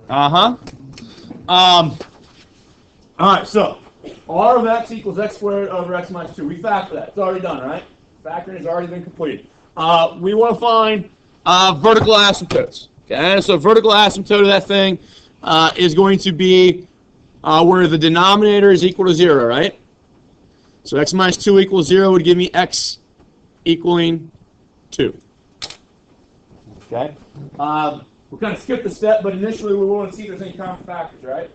Uh-huh. All right, so r of x equals x squared over x minus 2. We factor that. It's already done, right? Factoring has already been completed. We want to find vertical asymptotes. Okay, so vertical asymptote of that thing is going to be where the denominator is equal to 0, right? So x minus 2 equals 0 would give me x equaling 2. Okay? We'll kind of skip the step, but initially we want to see if there's any common factors, right?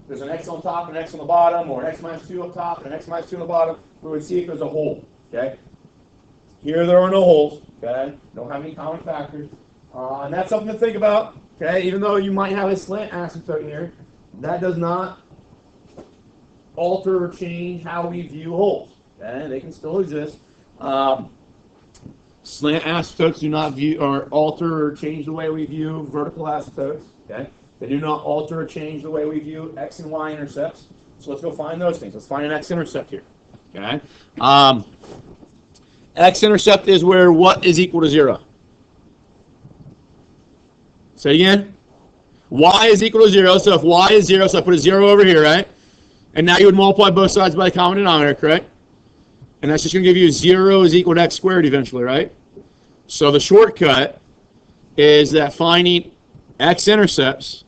There's an x on top and an x on the bottom, or an x minus 2 up top and an x minus 2 on the bottom. We would see if there's a hole, okay? Here there are no holes, okay? Don't have any common factors. And that's something to think about, okay? Even though you might have a slant asymptote here, that does not alter or change how we view holes, okay? They can still exist. Slant asymptotes do not view or alter or change the way we view vertical asymptotes, okay? They do not alter or change the way we view x and y intercepts. So let's go find those things. Let's find an x-intercept here, okay? X-intercept is where what is equal to 0? Say again. Y is equal to 0. So if y is 0, so I put a 0 over here, right? And now you would multiply both sides by the common denominator, correct? And that's just going to give you 0 is equal to x squared eventually, right? So the shortcut is that finding x-intercepts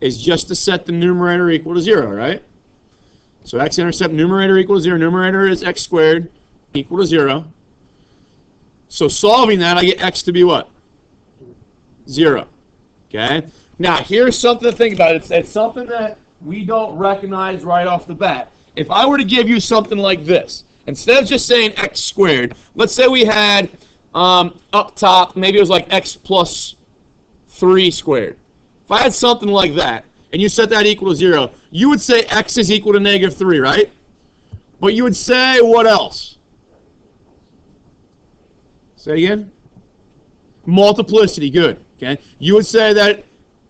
is just to set the numerator equal to 0, right? So x-intercept numerator equals 0. Numerator is x squared equal to 0. So solving that, I get x to be what? 0. Okay? Now, here's something to think about. It's something that we don't recognize right off the bat. If I were to give you something like this, instead of just saying x squared, let's say we had up top, maybe it was like x plus 3 squared. If I had something like that, and you set that equal to 0, you would say x is equal to negative 3, right? But you would say what else? Say again? Multiplicity, good. Okay. You would say that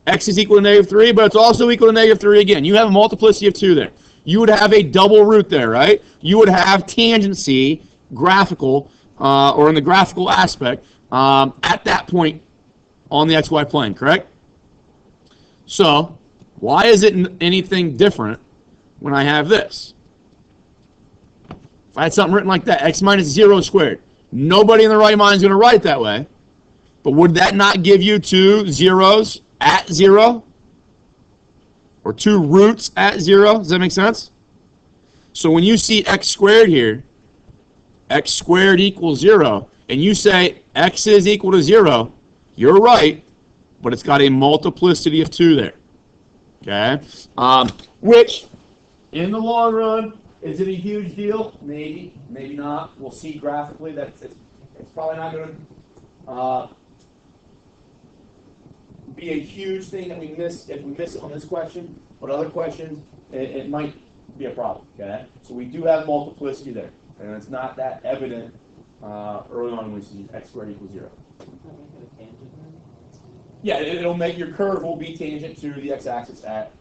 x is equal to negative 3, but it's also equal to negative 3 again. You have a multiplicity of 2 there. You would have a double root there, right? You would have tangency, graphical, or in the graphical aspect, at that point on the xy plane, correct? So, why is it anything different when I have this? If I had something written like that, x minus 0 squared, nobody in their right mind is going to write it that way. But would that not give you 2 zeros at 0? Or 2 roots at 0? Does that make sense? So when you see x squared here, x squared equals 0, and you say x is equal to 0, you're right, but it's got a multiplicity of 2 there. Okay? Which, in the long run, is it a huge deal? Maybe, maybe not. We'll see graphically that it's probably not going to be a huge thing that we miss if we miss it on this question, but other questions, it might be a problem. Okay? So we do have multiplicity there, and it's not that evident early on when we see x squared equals 0. Yeah, it'll make your curve will be tangent to the x-axis at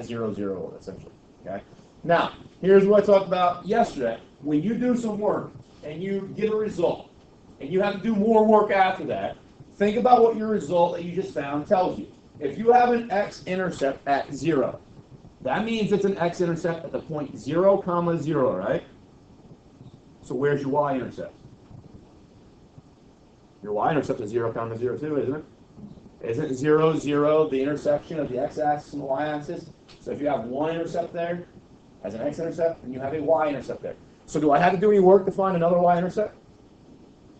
0, 0, essentially. Okay. Now, here's what I talked about yesterday. When you do some work and you get a result, and you have to do more work after that, think about what your result that you just found tells you. If you have an x-intercept at 0, that means it's an x-intercept at the point 0, 0, right? So where's your y-intercept? Your y-intercept is 0, 0, 2, isn't it? Isn't 0, 0 the intersection of the x-axis and the y-axis? So if you have one intercept there as an x-intercept, and you have a y-intercept there. So do I have to do any work to find another y-intercept?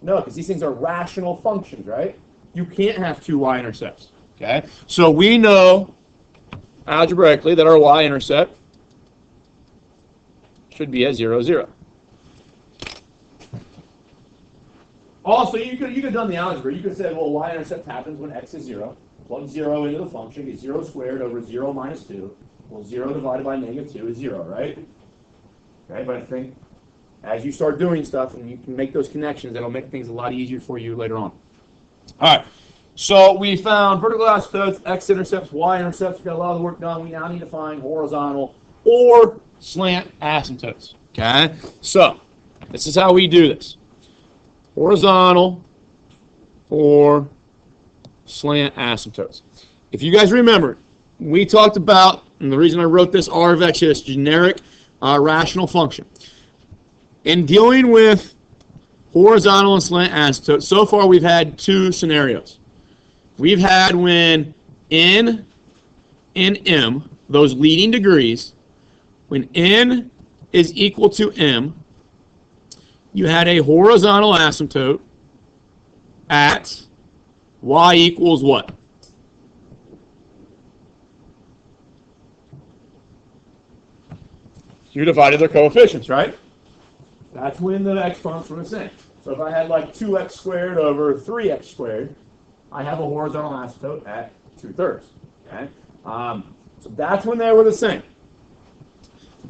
No, because these things are rational functions, right? You can't have 2 y-intercepts. Okay? So we know algebraically that our y-intercept should be at 0, 0. Also, you could have done the algebra. You could have said, well, y-intercept happens when x is 0. Plug 0 into the function, get 0 squared over 0 minus 2. Well, 0 divided by negative 2 is 0, right? Okay, but I think as you start doing stuff and you can make those connections, that'll make things a lot easier for you later on. All right, so we found vertical asymptotes, x-intercepts, y-intercepts. We've got a lot of the work done. We now need to find horizontal or slant asymptotes. Okay, so this is how we do this. Horizontal or slant asymptotes. If you guys remember, we talked about, and the reason I wrote this R of x is generic rational function. In dealing with horizontal and slant asymptotes, so far we've had two scenarios. We've had when n and m, those leading degrees, when n is equal to m, you had a horizontal asymptote at y equals what? You divided their coefficients, right? That's when the exponents were the same. So if I had like 2x squared over 3x squared, I have a horizontal asymptote at 2/3. Okay? So that's when they were the same.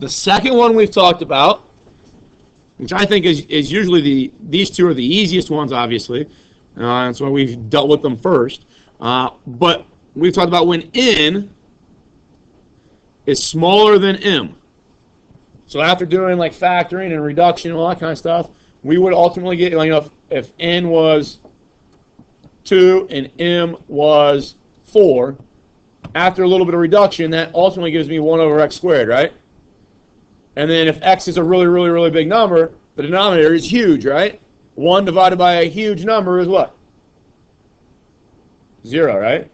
The second one we've talked about, which I think is usually these two are the easiest ones, obviously. That's why we've dealt with them first. But we've talked about when n is smaller than m. So after doing like factoring and reduction and all that kind of stuff, we would ultimately get, if n was 2 and m was 4, after a little bit of reduction, that ultimately gives me 1 over x squared, right? And then if x is a really, really, really big number, the denominator is huge, right? 1 divided by a huge number is what? 0, right?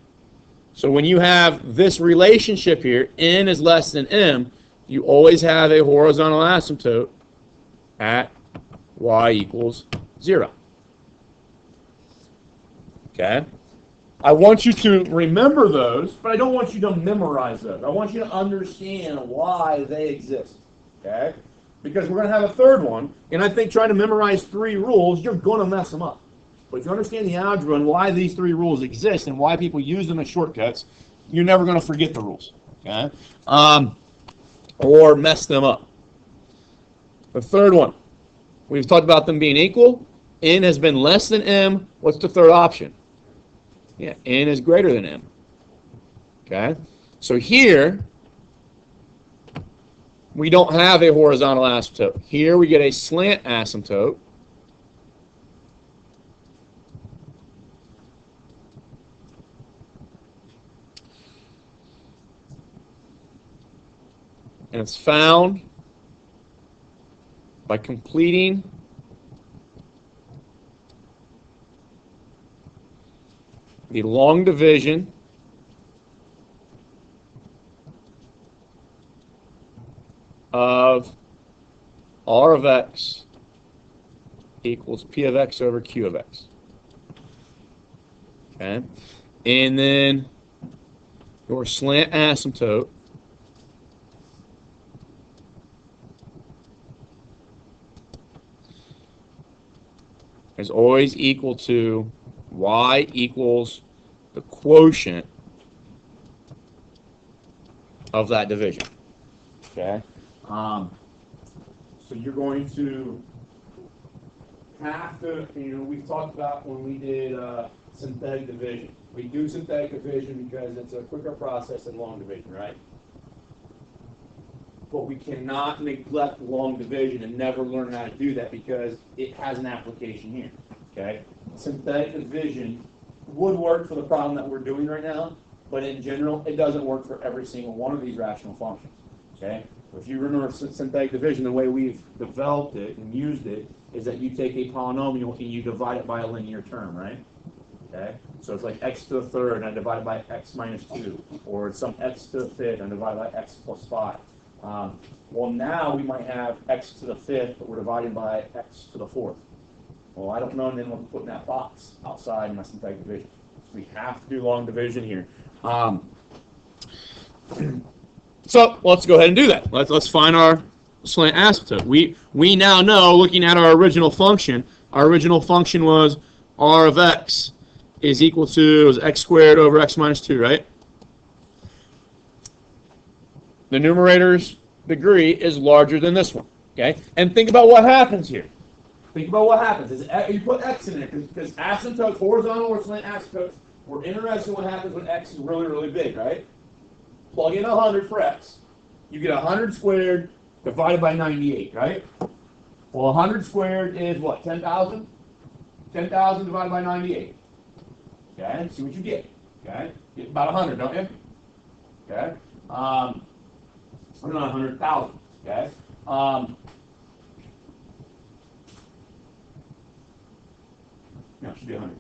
So when you have this relationship here, n is less than m, you always have a horizontal asymptote at y equals 0. Okay? I want you to remember those, but I don't want you to memorize those. I want you to understand why they exist. Okay? Because we're going to have a third one, and I think trying to memorize 3 rules, you're going to mess them up. But if you understand the algebra and why these 3 rules exist and why people use them as shortcuts, you're never going to forget the rules. Okay? Or mess them up. The third one, we've talked about them being equal. N has been less than m. What's the third option? Yeah, n is greater than m. Okay? So here, we don't have a horizontal asymptote. Here we get a slant asymptote. And it's found by completing the long division of R of x equals P of x over Q of x. Okay? And then your slant asymptote is always equal to y equals the quotient of that division. Okay? So you're going to have to, we've talked about when we did synthetic division. We do synthetic division because it's a quicker process than long division, right? But we cannot neglect long division and never learn how to do that because it has an application here. Okay? Synthetic division would work for the problem that we're doing right now, but in general, it doesn't work for every single one of these rational functions. Okay? If you remember synthetic division, the way we've developed it and used it is that you take a polynomial and you divide it by a linear term, right? Okay? So it's like x to the third and I divide it by x minus 2, or it's some x to the fifth and divide by x plus 5. Well, now we might have x to the fifth, but we're dividing by x to the fourth. Well, I don't know then what to put in that box outside in my synthetic division. So we have to do long division here. So let's go ahead and do that. Let's find our slant asymptote. We now know, looking at our original function was r of x is equal to x squared over x minus 2, right? The numerator's degree is larger than this one. Okay? And think about what happens here. Think about what happens. You put x in there because asymptotes, horizontal or slant asymptotes, we're interested in what happens when x is really, really big, right? Plug in 100 for x. You get 100 squared divided by 98, right? Well, 100 squared is what, 10,000? 10,000 divided by 98. Okay, see what you get. Okay, get about 100, don't you? Okay, not 100,000. Okay, no, it should be 100.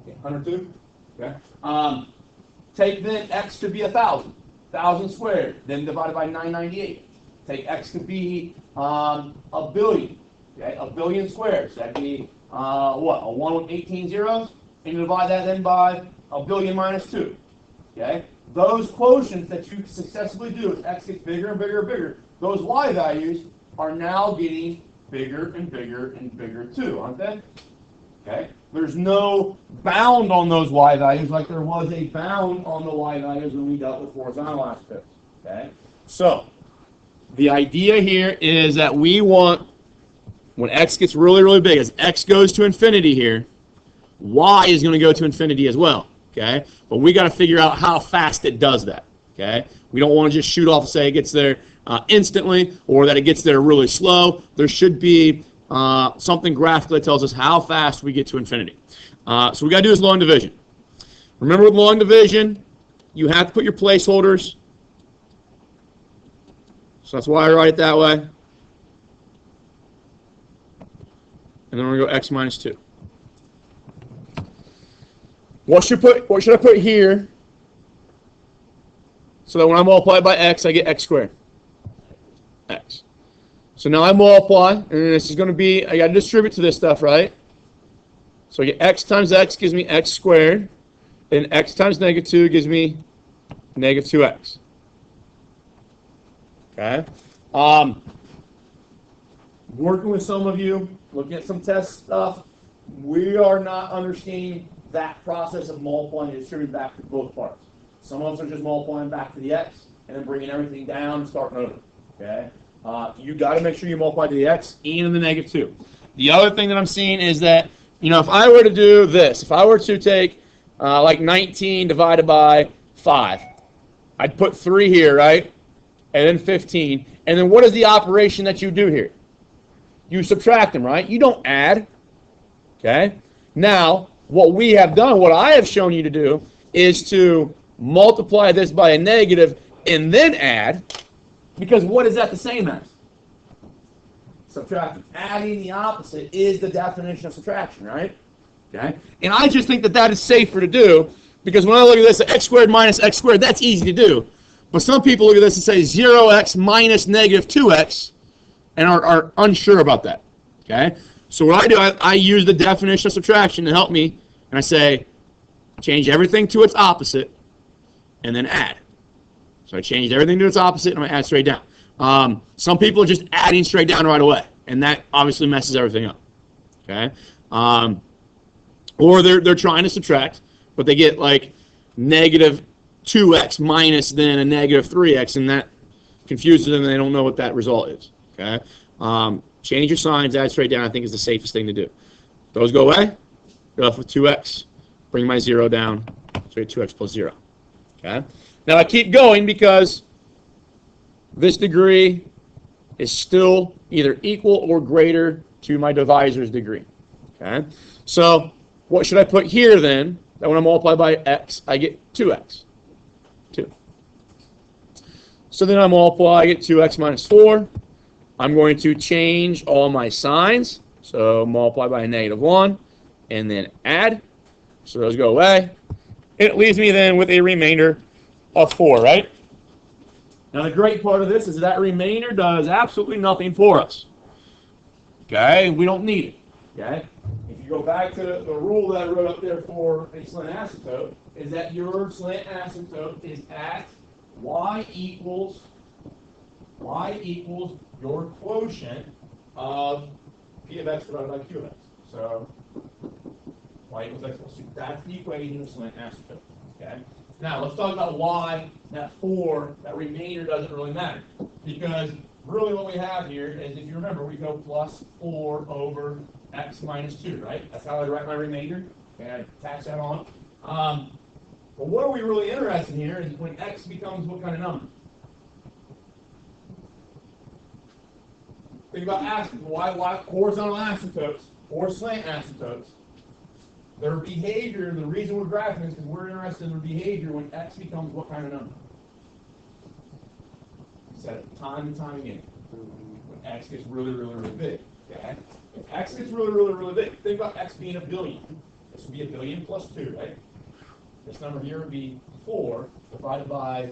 Okay, 102. Okay, take then x to be 1,000. 1,000 squared, then divided by 998. Take x to be a billion. Okay, a billion squared. So that'd be what? A 1 with 18 zeros? And you divide that then by a billion minus 2. Okay? Those quotients that you successfully do as x gets bigger and bigger and bigger, those y values are now getting bigger and bigger and bigger too, aren't they? Okay? There's no bound on those y values like there was a bound on the y values when we dealt with horizontal asymptotes. Okay? So, the idea here is that we want, when x gets really, really big, as x goes to infinity here, y is going to go to infinity as well. Okay? But we got to figure out how fast it does that. Okay? We don't want to just shoot off and say it gets there instantly or that it gets there really slow. There should be something graphically that tells us how fast we get to infinity. So we got to do this long division. Remember with long division, you have to put your placeholders. So that's why I write it that way. And then we're going to go x minus 2. What should I put here so that when I multiply by x, I get x squared? X. So now I multiply, and this is going to be, I got to distribute to this stuff, right? So I get x times x gives me x squared, and x times negative 2 gives me negative 2x. Okay? Working with some of you, looking at some test stuff, we are not understanding that process of multiplying and distributing back to both parts. Some of us are just multiplying back to the x and then bringing everything down and starting over. Okay? You got to make sure you multiply to the x and the negative 2. The other thing that I'm seeing is that, if I were to do this, if I were to take like 19 divided by 5, I'd put 3 here, right? And then 15. And then what is the operation that you do here? You subtract them, right? You don't add. Okay? Now, what we have done, what I have shown you to do, is to multiply this by a negative and then add, because what is that the same as? Subtraction. Adding the opposite is the definition of subtraction, right? Okay? And I just think that that is safer to do, because when I look at this, x squared minus x squared, that's easy to do. But some people look at this and say 0x minus negative 2x and are unsure about that. Okay? So what I do, I use the definition of subtraction to help me, and I say, change everything to its opposite, and then add. So I changed everything to its opposite, and I'm going to add straight down. Some people are just adding straight down right away, and that obviously messes everything up. Okay? Or they're trying to subtract, but they get like negative 2x minus then a negative 3x, and that confuses them, and they don't know what that result is. Okay? Change your signs, add straight down, I think is the safest thing to do. Those go away, go left with 2x, bring my 0 down, so you get 2x plus 0. Okay? Now I keep going because this degree is still either equal or greater to my divisor's degree. Okay? So what should I put here then? That when I multiply by x, I get 2x. 2. So then I multiply, I get 2x minus 4. I'm going to change all my signs. So multiply by a negative 1, and then add. So those go away. And it leaves me then with a remainder of 4, right? Now the great part of this is that remainder does absolutely nothing for us. Okay? We don't need it. Okay? If you go back to the rule that I wrote up there for a slant asymptote, is that your slant asymptote is at y equals your quotient of p of x divided by q of x. So y equals x plus 2. That's the equation of slant asymptote. Okay? Now let's talk about why that 4, that remainder doesn't really matter. Because really what we have here is, if you remember, we go plus 4 over x minus 2, right? That's how I write my remainder. Okay, I attach that on. But what are we really interested in here is when x becomes what kind of number? Think about asymptotes. Why horizontal asymptotes or slant asymptotes? their behavior, the reason we're graphing is because we're interested in their behavior when x becomes what kind of number? We said it time and time again. When x gets really, really, really big. Okay? If x gets really, really, really big, think about x being a billion. This would be a billion plus 2, right? This number here would be 4 divided by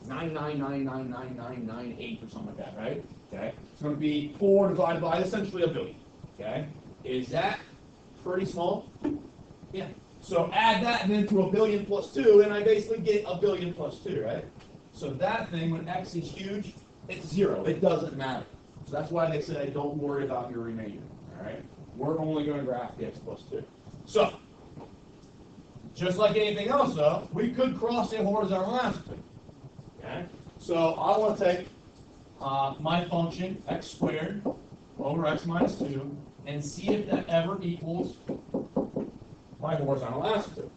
9999998 or something like that, right? Okay? It's going to be 4 divided by essentially a billion. Okay? Is that pretty small? Yeah. So add that then to a billion plus 2, and I basically get a billion plus 2, right? So that thing, when x is huge, it's 0. It doesn't matter. So that's why they say don't worry about your remainder. All right? We're only going to graph the x plus 2. So, just like anything else, though, we could cross a horizontal asymptote. Okay? So I want to take my function, x squared over x minus 2, and see if that ever equals my horizontal asymptote.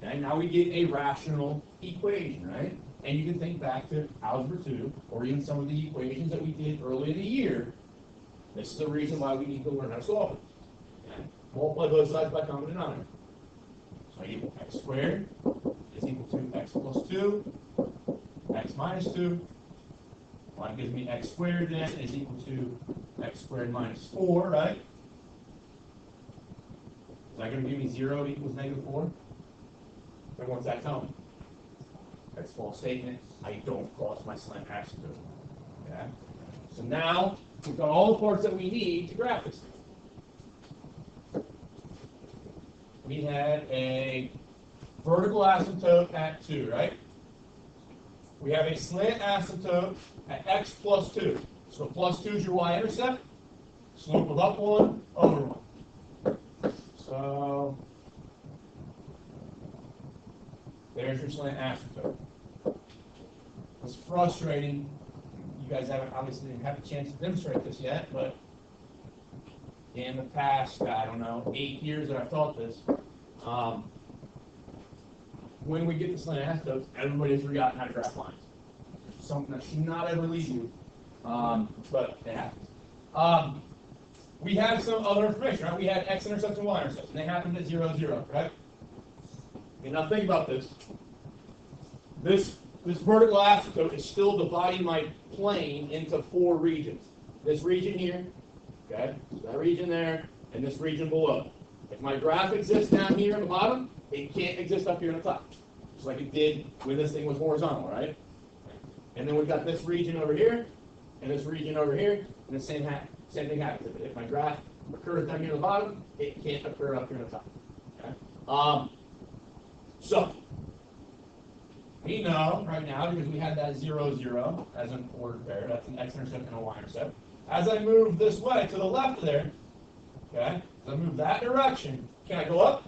Okay? Now we get a rational equation, right? And you can think back to Algebra 2, or even some of the equations that we did earlier in the year. This is the reason why we need to learn how to solve it. Okay? Multiply both sides by common denominator. So I get x squared is equal to x plus 2, x minus 2. Well, that gives me x squared then is equal to x squared minus 4, right? Is that going to give me 0 equals negative 4? Then what's that tell me? That's a false statement. I don't cross my slant asymptote. Okay? So now we've got all the parts that we need to graph this thing. We had a vertical asymptote at 2, right? We have a slant asymptote at x plus 2. So plus 2 is your y-intercept. Slope of up 1 over 1. So there's your slant asymptote. It's frustrating. You guys haven't obviously didn't have a chance to demonstrate this yet, but in the past, I don't know, 8 years that I've taught this, when we get to slant asymptotes, everybody's forgotten how to graph lines. Something that should not ever leave you, but it happens. We have some other information, right? We had x-intercepts and y-intercepts, and they happened at 0, 0, right? Okay, now think about this. This vertical asymptote is still dividing my plane into 4 regions. This region here, okay, that region there, and this region below. If my graph exists down here at the bottom, it can't exist up here at the top. Just like it did when this thing was horizontal, right? And then we've got this region over here, and this region over here, and the same thing happens. If my graph occurs down here at the bottom, it can't occur up here at the top. Okay? So, we know right now, because we had that 0, 0 as an ordered pair, that's an x-intercept and a y-intercept. As I move this way to the left there, okay, as I move that direction, can I go up?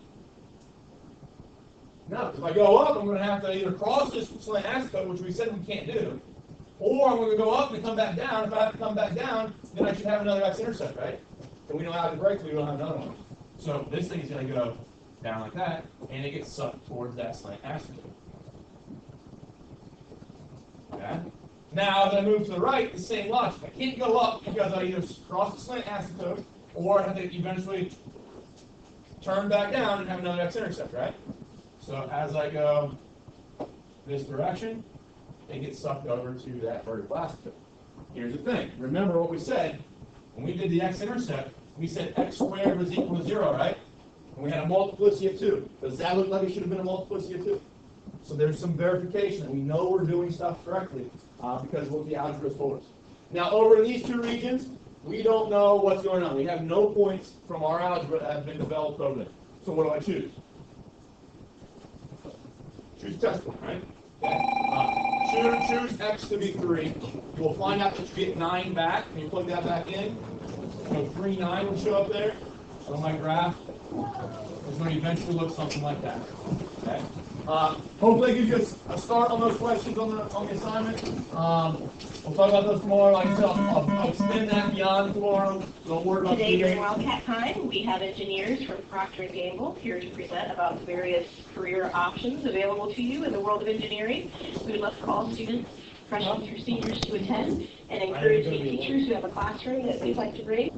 No, if I go up, I'm going to have to either cross this slant asymptote, which we said we can't do, or I'm going to go up and come back down. If I have to come back down, then I should have another x-intercept, right? And we know how to break, so we don't have another one. So this thing is going to go down like that, and it gets sucked towards that slant asymptote. Okay? Now, as I move to the right, the same logic. I can't go up because I either cross the slant asymptote, or I have to eventually turn back down and have another x-intercept, right? So as I go this direction, it gets sucked over to that vertical asymptote. Here's the thing. Remember what we said when we did the x-intercept. We said x squared was equal to 0, right? And we had a multiplicity of 2. Does that look like it should have been a multiplicity of 2? So there's some verification that we know we're doing stuff correctly because of what the algebra has told us. Now over in these 2 regions, we don't know what's going on. We have no points from our algebra that have been developed over there. So what do I choose? Choose test point, right? Okay. Choose x to be 3. You'll find out that you get 9 back, and you plug that back in. So 3, 9 will show up there. So my graph is going to eventually look something like that. Okay. Hopefully it gives you a start on those questions on the assignment. We'll talk about those tomorrow. Like I said, I'll extend that beyond tomorrow. Don't worry about Today during Wildcat Time, we have engineers from Procter & Gamble here to present about the various career options available to you in the world of engineering. We would love for all students, freshmen through seniors to attend and encourage the teachers who have a classroom that they'd like to grade.